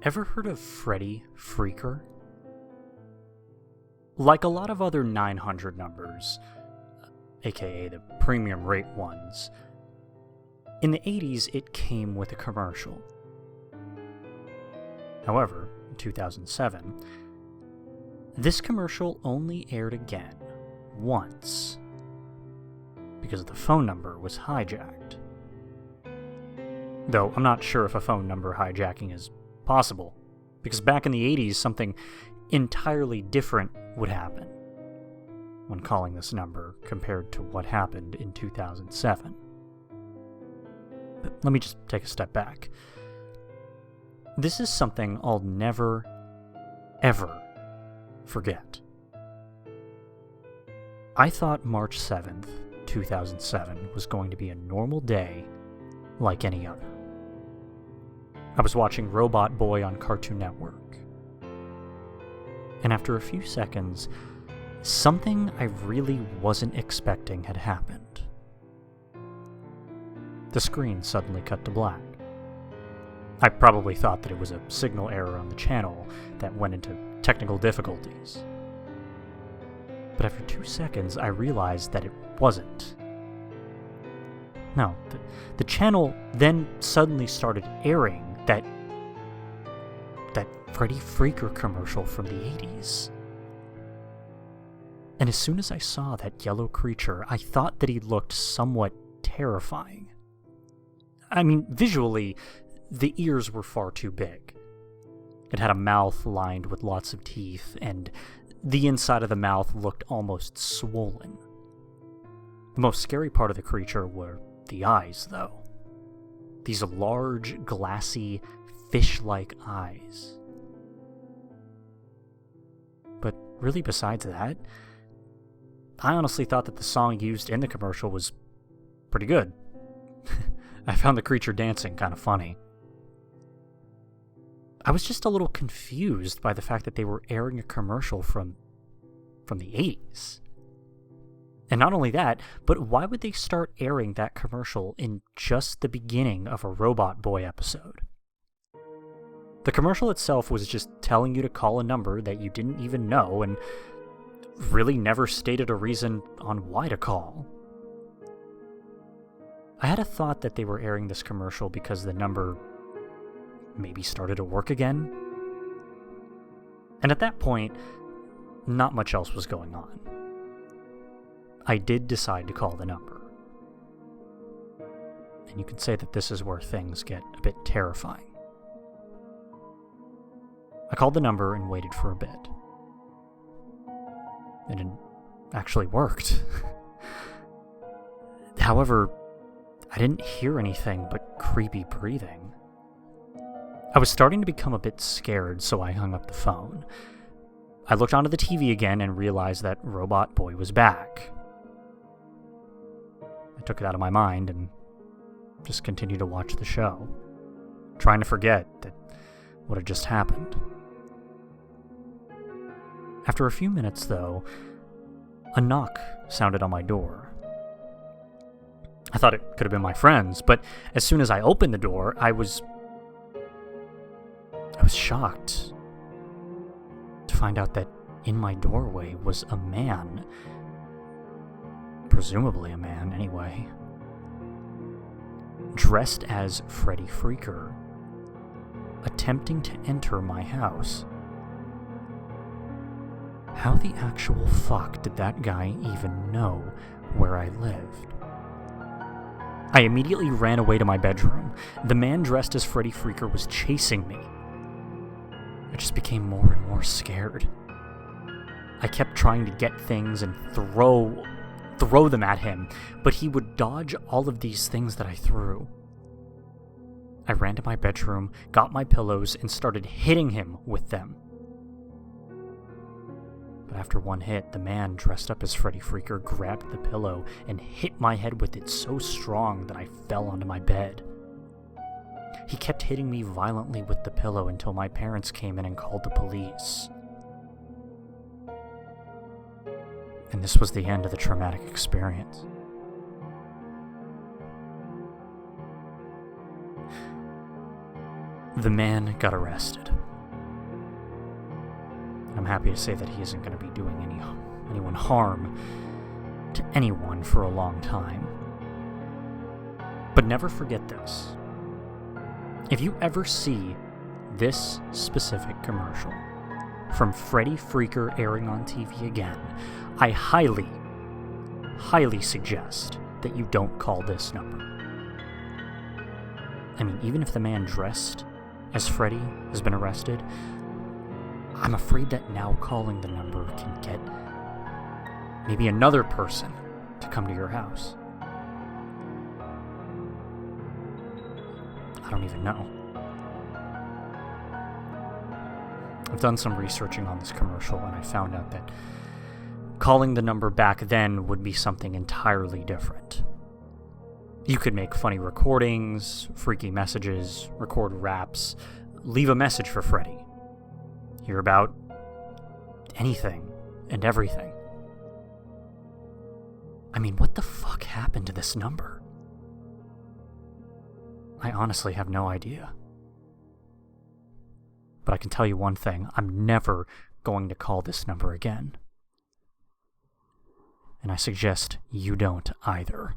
Ever heard of Freddie Freaker? Like a lot of other 900 numbers, aka the premium rate ones, in the 80s it came with a commercial. However, in 2007, this commercial only aired again once because the phone number was hijacked. Though I'm not sure if a phone number hijacking is possible, because back in the 80s something entirely different would happen when calling this number compared to what happened in 2007. But let me just take a step back. This is something I'll never, ever forget. I thought March 7th, 2007 was going to be a normal day like any other. I was watching Robot Boy on Cartoon Network. And after a few seconds, something I really wasn't expecting had happened. The screen suddenly cut to black. I probably thought that it was a signal error on the channel that went into technical difficulties. But after 2 seconds, I realized that it wasn't. No, the channel then suddenly started airing that Freddie Freaker commercial from the 80s. And as soon as I saw that yellow creature, I thought that he looked somewhat terrifying. I mean, visually, the ears were far too big. It had a mouth lined with lots of teeth, and the inside of the mouth looked almost swollen. The most scary part of the creature were the eyes, though. These large, glassy, fish-like eyes. But really, besides that, I honestly thought that the song used in the commercial was pretty good. I found the creature dancing kind of funny. I was just a little confused by the fact that they were airing a commercial from the 80s. And not only that, but why would they start airing that commercial in just the beginning of a Robot Boy episode? The commercial itself was just telling you to call a number that you didn't even know and really never stated a reason on why to call. I had a thought that they were airing this commercial because the number maybe started to work again. And at that point, not much else was going on. I did decide to call the number. And you can say that this is where things get a bit terrifying. I called the number and waited for a bit. And it actually worked. However, I didn't hear anything but creepy breathing. I was starting to become a bit scared, so I hung up the phone. I looked onto the TV again and realized that Robot Boy was back. I took it out of my mind and just continued to watch the show, trying to forget that what had just happened. After a few minutes, though, a knock sounded on my door. I thought it could have been my friends, but as soon as I opened the door, I was shocked to find out that in my doorway was a man. Presumably a man, anyway. Dressed as Freddie Freaker, attempting to enter my house. How the actual fuck did that guy even know where I lived? I immediately ran away to my bedroom. The man dressed as Freddie Freaker was chasing me. I just became more and more scared. I kept trying to get things and throw them at him, but he would dodge all of these things that I threw. I ran to my bedroom, got my pillows, and started hitting him with them. But after one hit, the man dressed up as Freddie Freaker grabbed the pillow and hit my head with it so strong that I fell onto my bed. He kept hitting me violently with the pillow until my parents came in and called the police. And this was the end of the traumatic experience. The man got arrested. I'm happy to say that he isn't going to be doing anyone harm to anyone for a long time. But never forget this. If you ever see this specific commercial from Freddie Freaker airing on TV again, I highly, highly suggest that you don't call this number. I mean, even if the man dressed as Freddie has been arrested, I'm afraid that now calling the number can get maybe another person to come to your house. I don't even know. I've done some researching on this commercial, and I found out that calling the number back then would be something entirely different. You could make funny recordings, freaky messages, record raps, leave a message for Freddie. Hear about anything and everything. I mean, what the fuck happened to this number? I honestly have no idea. But I can tell you one thing, I'm never going to call this number again. And I suggest you don't either.